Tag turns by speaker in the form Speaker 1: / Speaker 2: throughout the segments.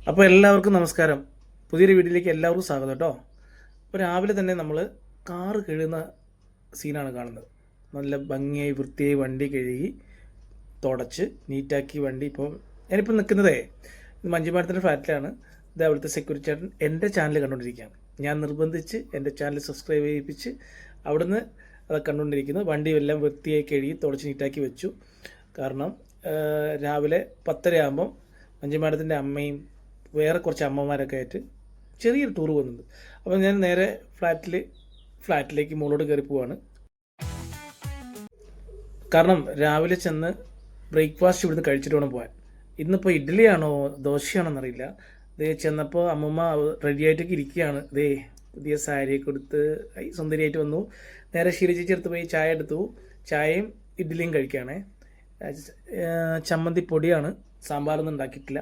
Speaker 1: അപ്പോൾ എല്ലാവർക്കും നമസ്കാരം. പുതിയൊരു വീഡിയോയിലേക്ക് എല്ലാവർക്കും സ്വാഗതം കേട്ടോ. ഇപ്പോൾ രാവിലെ തന്നെ നമ്മൾ കാറ് കഴുകുന്ന സീനാണ് കാണുന്നത്. നല്ല ഭംഗിയായി വൃത്തിയായി വണ്ടി കഴുകി തുടച്ച് നീറ്റാക്കി വണ്ടി. ഞാനിപ്പോൾ നിൽക്കുന്നതേ മഞ്ജുമാഡത്തിൻ്റെ ഫ്ലാറ്റിലാണ്. ഇത് അവിടുത്തെ സെക്യൂരിറ്റി ചേട്ടൻ എൻ്റെ ചാനൽ കണ്ടുകൊണ്ടിരിക്കുകയാണ്. ഞാൻ നിർബന്ധിച്ച് എൻ്റെ ചാനൽ സബ്സ്ക്രൈബ് ചെയ്യിപ്പിച്ച് അവിടുന്ന് അത് കണ്ടുകൊണ്ടിരിക്കുന്നു. വണ്ടി എല്ലാം വൃത്തിയായി കഴുകി തുടച്ച് നീറ്റാക്കി വെച്ചു. കാരണം രാവിലെ 10:30 ആകുമ്പം മഞ്ജുമാഡത്തിൻ്റെ അമ്മയും വേറെ കുറച്ച് അമ്മമാരൊക്കെ ആയിട്ട് ചെറിയൊരു ടൂർ പോകുന്നുണ്ട്. അപ്പോൾ ഞാൻ നേരെ ഫ്ലാറ്റിലേക്ക് മുകളോട്ട് കയറി പോവാണ്. കാരണം രാവിലെ ചെന്ന് ബ്രേക്ക്ഫാസ്റ്റ് ഇവിടുന്ന് കഴിച്ചിട്ട് വേണം പോകാൻ. ഇന്നിപ്പോൾ ഇഡ്ഡലിയാണോ ദോശയാണോ എന്നറിയില്ല. ഇതേ ചെന്നപ്പോൾ അമ്മമ്മ റെഡിയായിട്ടൊക്കെ ഇരിക്കുകയാണ്. പുതിയ സാരിയൊക്കെ എടുത്ത് സുന്ദരിയായിട്ട് വന്നു. നേരെ ചേച്ചി പോയി ചായ എടുത്തു. ചായയും ഇഡ്ഡലിയും കഴിക്കുകയാണേ. ചമ്മന്തി പൊടിയാണ്, സാമ്പാറൊന്നും ഉണ്ടാക്കിയിട്ടില്ല.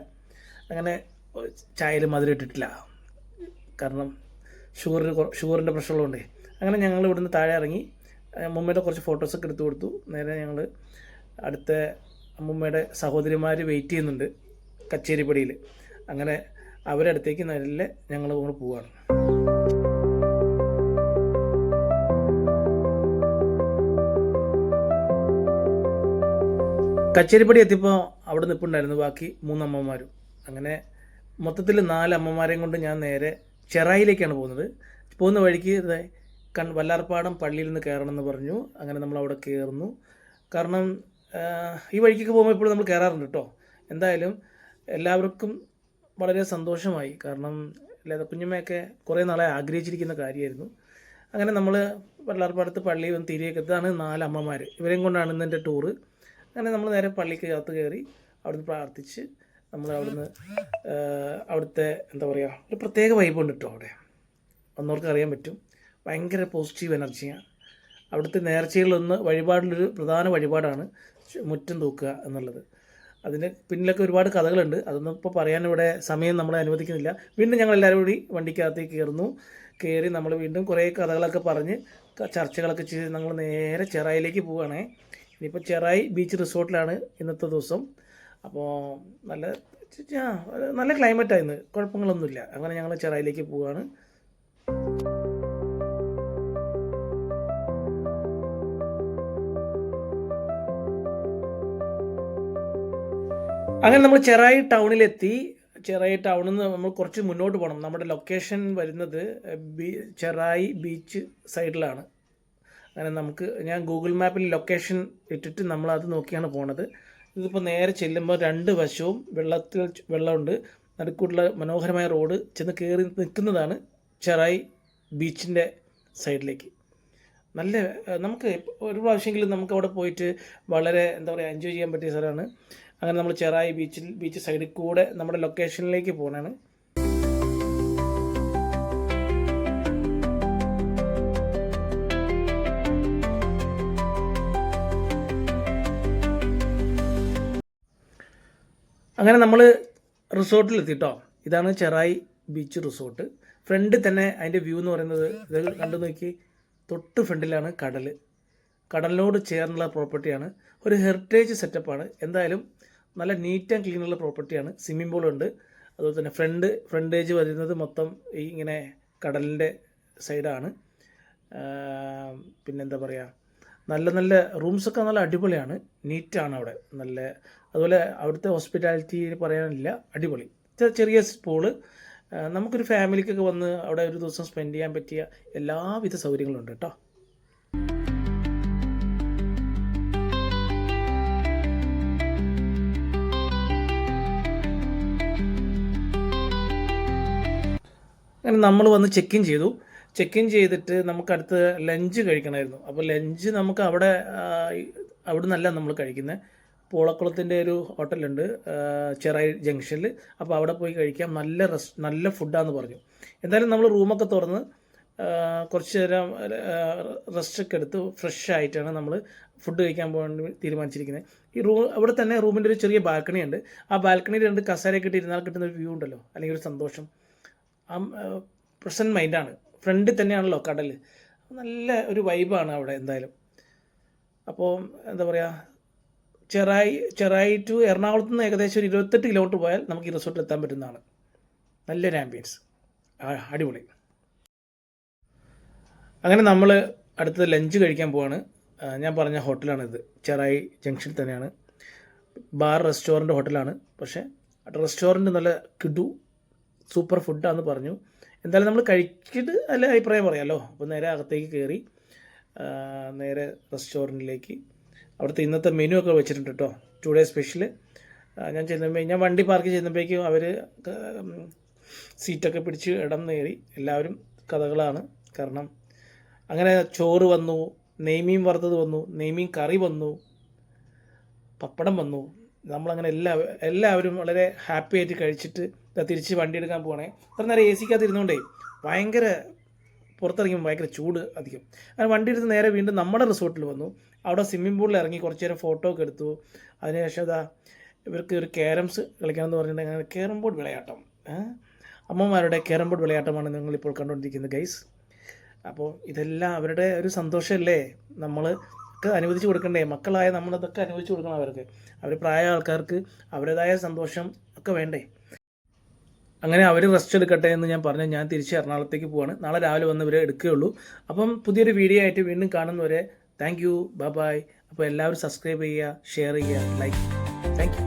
Speaker 1: അങ്ങനെ ചായയിൽ മധുരം ഇട്ടിട്ടില്ല, കാരണം ഷുഗറിൻ്റെ പ്രശ്നമുള്ളതുകൊണ്ടേ. അങ്ങനെ ഞങ്ങൾ ഇവിടുന്ന് താഴെ ഇറങ്ങി അമ്മൂമ്മയുടെ കുറച്ച് ഫോട്ടോസൊക്കെ എടുത്തു കൊടുത്തു. നേരെ ഞങ്ങൾ അടുത്ത അമ്മൂമ്മയുടെ സഹോദരിമാർ വെയിറ്റ് ചെയ്യുന്നുണ്ട് കച്ചേരിപ്പടിയിൽ. അങ്ങനെ അവരുടെ അടുത്തേക്ക് നല്ല ഞങ്ങൾ അങ്ങോട്ട് പോവുകയാണ്. കച്ചേരിപ്പടി എത്തിയപ്പോൾ അവിടെ നിൽപ്പുണ്ടായിരുന്നു ബാക്കി 3 അമ്മമാരും. അങ്ങനെ മൊത്തത്തിൽ 4 അമ്മമാരെയും കൊണ്ട് ഞാൻ നേരെ ചെറായിലേക്കാണ് പോകുന്നത്. പോകുന്ന വഴിക്ക് വല്ലാർപാടം പള്ളിയിൽ നിന്ന് കയറണമെന്ന് പറഞ്ഞു. അങ്ങനെ നമ്മൾ അവിടെ കയറുന്നു. കാരണം ഈ വഴിക്കൊക്കെ പോകുമ്പോൾ ഇപ്പോൾ നമ്മൾ കയറാറുണ്ട് കേട്ടോ. എന്തായാലും എല്ലാവർക്കും വളരെ സന്തോഷമായി. കാരണം കുഞ്ഞമ്മയൊക്കെ കുറേ നാളെ ആഗ്രഹിച്ചിരിക്കുന്ന കാര്യമായിരുന്നു. അങ്ങനെ നമ്മൾ വല്ലാർപാടത്ത് പള്ളിയിൽ വന്ന് തിരികെ എത്താണ് 4 അമ്മമാർ. ഇവരെയും കൊണ്ടാണ് ഇന്നെൻ്റെ ടൂറ്. അങ്ങനെ നമ്മൾ നേരെ പള്ളിക്ക് അകത്ത് കയറി അവിടുന്ന് പ്രാർത്ഥിച്ച് നമ്മൾ അവിടുത്തെ എന്താ പറയുക, ഒരു പ്രത്യേക വൈബുണ്ട് കേട്ടോ. അവിടെ വന്നവർക്ക് അറിയാൻ പറ്റും, ഭയങ്കര പോസിറ്റീവ് എനർജിയാണ്. അവിടുത്തെ നേർച്ചകളിലൊന്ന് വഴിപാടിലൊരു പ്രധാന വഴിപാടാണ് മുറ്റം തൂക്കുക എന്നുള്ളത്. അതിന് പിന്നിലൊക്കെ ഒരുപാട് കഥകളുണ്ട്. അതൊന്നും ഇപ്പോൾ പറയാൻ ഇവിടെ സമയം നമ്മളെ അനുവദിക്കുന്നില്ല. വീണ്ടും ഞങ്ങൾ എല്ലാവരും കൂടി വണ്ടിക്കകത്തേക്ക് കയറി നമ്മൾ വീണ്ടും കുറേ കഥകളൊക്കെ പറഞ്ഞ് ചർച്ചകളൊക്കെ ചെയ്ത് ഞങ്ങൾ നേരെ ചെറായിലേക്ക് പോവുകയാണേ. ഇനിയിപ്പോൾ ചെറായി ബീച്ച് റിസോർട്ടിലാണ് ഇന്നത്തെ ദിവസം. അപ്പോൾ നല്ല ക്ലൈമറ്റായിരുന്നു, കുഴപ്പങ്ങളൊന്നുമില്ല. അങ്ങനെ ഞങ്ങൾ ചെറായിലേക്ക് പോവുകയാണ്. അങ്ങനെ നമ്മൾ ചെറായി ടൗണിലെത്തി. ചെറായി ടൗണിൽ നിന്ന് നമ്മൾ കുറച്ച് മുന്നോട്ട് പോകണം. നമ്മുടെ ലൊക്കേഷൻ വരുന്നത് ചെറായി ബീച്ച് സൈഡിലാണ്. അങ്ങനെ ഞാൻ ഗൂഗിൾ മാപ്പിൽ ലൊക്കേഷൻ ഇട്ടിട്ട് നമ്മളത് നോക്കിയാണ് പോണത്. ഇതിപ്പോൾ നേരെ ചെല്ലുമ്പോൾ 2 വശവും വെള്ളമുണ്ട്. നടുക്കൂട്ടുള്ള മനോഹരമായ റോഡ് ചെന്ന് കയറി നിൽക്കുന്നതാണ് ചെറായി ബീച്ചിൻ്റെ സൈഡിലേക്ക്. നമുക്ക് ഒരു പ്രാവശ്യമെങ്കിലും നമുക്ക് അവിടെ പോയിട്ട് വളരെ എന്താ പറയുക എൻജോയ് ചെയ്യാൻ പറ്റിയ സ്ഥലമാണ്. അങ്ങനെ നമ്മൾ ചെറായി ബീച്ച് സൈഡിൽ കൂടെ നമ്മുടെ ലൊക്കേഷനിലേക്ക് പോകണതാണ്. അങ്ങനെ നമ്മൾ റിസോർട്ടിലെത്തിട്ടോ. ഇതാണ് ചെറായി ബീച്ച് റിസോർട്ട്. ഫ്രണ്ടിൽ തന്നെ അതിൻ്റെ വ്യൂ എന്ന് പറയുന്നത് ഇത് കണ്ടു നോക്കി. തൊട്ട് ഫ്രണ്ടിലാണ് കടലിനോട് ചേർന്നുള്ള പ്രോപ്പർട്ടിയാണ്. ഒരു ഹെറിറ്റേജ് സെറ്റപ്പാണ്. എന്തായാലും നല്ല നീറ്റ് ആൻഡ് ക്ലീനുള്ള പ്രോപ്പർട്ടിയാണ്. സ്വിമ്മിംഗ് പൂളുണ്ട്. അതുപോലെ തന്നെ ഫ്രണ്ടേജ് വരുന്നത് മൊത്തം ഇങ്ങനെ കടലിൻ്റെ സൈഡാണ്. പിന്നെന്താ പറയുക, നല്ല റൂംസൊക്കെ നല്ല അടിപൊളിയാണ്, നീറ്റാണ് അവിടെ. അതുപോലെ അവിടുത്തെ ഹോസ്പിറ്റാലിറ്റി പറയാനില്ല, അടിപൊളി. ചെറിയ പൂള്, നമുക്കൊരു ഫാമിലിക്കൊക്കെ വന്ന് അവിടെ ഒരു ദിവസം സ്പെൻഡ് ചെയ്യാൻ പറ്റിയ എല്ലാവിധ സൗകര്യങ്ങളും ഉണ്ട് കേട്ടോ. അങ്ങനെ നമ്മൾ വന്ന് ചെക്ക് ഇൻ ചെയ്തിട്ട് നമുക്കടുത്ത് ലഞ്ച് കഴിക്കണമായിരുന്നു. അപ്പോൾ ലഞ്ച് നമുക്ക് അവിടെ നിന്നല്ല നമ്മൾ കഴിക്കുന്നത്. പൂളക്കുളത്തിൻ്റെ ഒരു ഹോട്ടലുണ്ട് ചെറായി ജംഗ്ഷനിൽ. അപ്പോൾ അവിടെ പോയി കഴിക്കാം. നല്ല ഫുഡാന്ന് പറഞ്ഞു. എന്തായാലും നമ്മൾ റൂമൊക്കെ തുറന്ന് കുറച്ച് നേരം റെസ്റ്റൊക്കെ എടുത്ത് ഫ്രഷ് ആയിട്ടാണ് നമ്മൾ ഫുഡ് കഴിക്കാൻ പോകാൻ തീരുമാനിച്ചിരിക്കുന്നത്. അവിടെ തന്നെ റൂമിൻ്റെ ഒരു ചെറിയ ബാൽക്കണി ഉണ്ട്. ആ ബാൽക്കണിയിൽ 2 കസേരയൊക്കെ ഇട്ട് ഇരുന്നാൽ കിട്ടുന്ന ഒരു വ്യൂ ഉണ്ടല്ലോ, അല്ലെങ്കിൽ ഒരു സന്തോഷം. പ്രസൻറ്റ് മൈൻഡാണ്. ഫ്രണ്ടിൽ തന്നെയാണല്ലോ കടൽ. നല്ല ഒരു വൈബാണ് അവിടെ എന്തായാലും. അപ്പോൾ എന്താ പറയുക, ചെറായി ടു എറണാകുളത്ത് നിന്ന് ഏകദേശം ഒരു 28 കിലോമീറ്റർ പോയാൽ നമുക്ക് ഈ റിസോർട്ടിൽ എത്താൻ പറ്റുന്നതാണ്. നല്ലൊരു ആംബിയൻസ്, അടിപൊളി. അങ്ങനെ നമ്മൾ അടുത്തത് ലഞ്ച് കഴിക്കാൻ പോവാണ്. ഞാൻ പറഞ്ഞ ഹോട്ടലാണിത്, ചെറായി ജംഗ്ഷനിൽ തന്നെയാണ്. ബാർ റെസ്റ്റോറൻറ്റ് ഹോട്ടലാണ്. പക്ഷേ റെസ്റ്റോറൻറ്റ് നല്ല കിടു സൂപ്പർ ഫുഡാണെന്ന് പറഞ്ഞു. എന്തായാലും നമ്മൾ കഴിച്ചിട്ട് നല്ല അഭിപ്രായം പറയാമല്ലോ. അപ്പോൾ നേരെ അകത്തേക്ക് കയറി നേരെ റെസ്റ്റോറൻറ്റിലേക്ക്. അവിടുത്തെ ഇന്നത്തെ മെനു ഒക്കെ വെച്ചിട്ടുണ്ട് കേട്ടോ, ടുഡേ സ്പെഷ്യൽ. ഞാൻ വണ്ടി പാർക്ക് ചെയ്യുമ്പോഴേക്കും അവർ സീറ്റൊക്കെ പിടിച്ച് ഇടം നേറി. എല്ലാവരും കഥകളാണ്. കാരണം അങ്ങനെ ചോറ് വന്നു, നെയ്മീൻ വറുത്തത് വന്നു, നെയ്മീൻ കറി വന്നു, പപ്പടം വന്നു. നമ്മളങ്ങനെ എല്ലാവരും വളരെ ഹാപ്പി ആയിട്ട് കഴിച്ചിട്ട് തിരിച്ച് വണ്ടി എടുക്കാൻ പോകണേ. അത്ര നേരം എ സിക്കകത്ത് ഇരുന്നുകൊണ്ടേ ഭയങ്കര പുറത്തിറങ്ങിയപ്പോൾ ഭയങ്കര ചൂട് അധികം. അങ്ങനെ വണ്ടി എടുത്ത് നേരെ വീണ്ടും നമ്മുടെ റിസോർട്ടിൽ വന്നു. അവിടെ സ്വിമ്മിംഗ് പൂളിൽ ഇറങ്ങി കുറച്ച് നേരം ഫോട്ടോ ഒക്കെ എടുത്തു. അതിനുശേഷം ഇവർക്ക് ഒരു ക്യാരംസ് കളിക്കണമെന്ന് പറഞ്ഞിട്ടുണ്ടെങ്കിൽ അങ്ങനെ ക്യാരം ബോർഡ് വിളയാട്ടം, അമ്മമാരുടെ ക്യാരം ബോർഡ് വിളയാട്ടമാണ് നിങ്ങളിപ്പോൾ കണ്ടുകൊണ്ടിരിക്കുന്നത് ഗൈസ്. അപ്പോൾ ഇതെല്ലാം അവരുടെ ഒരു സന്തോഷമല്ലേ, നമ്മൾക്ക് അനുവദിച്ച് കൊടുക്കണ്ടേ? മക്കളായ നമ്മളതൊക്കെ അനുവദിച്ച് കൊടുക്കണം അവർക്ക്. അവർ പ്രായ ആൾക്കാർക്ക് അവരുടേതായ സന്തോഷം ഒക്കെ വേണ്ടേ? അങ്ങനെ അവർ റെസ്റ്റ് എടുക്കട്ടെ എന്ന് ഞാൻ പറഞ്ഞു. ഞാൻ തിരിച്ച് എറണാകുളത്തേക്ക് പോവാണ്. നാളെ രാവിലെ വന്ന് ഇവരെ എടുക്കുകയുള്ളൂ. അപ്പം പുതിയൊരു വീഡിയോ ആയിട്ട് വീണ്ടും കാണുന്നവരെ താങ്ക് യു, ബൈ. അപ്പോൾ എല്ലാവരും സബ്സ്ക്രൈബ് ചെയ്യുക, ഷെയർ ചെയ്യുക, ലൈക്ക്. Thank you.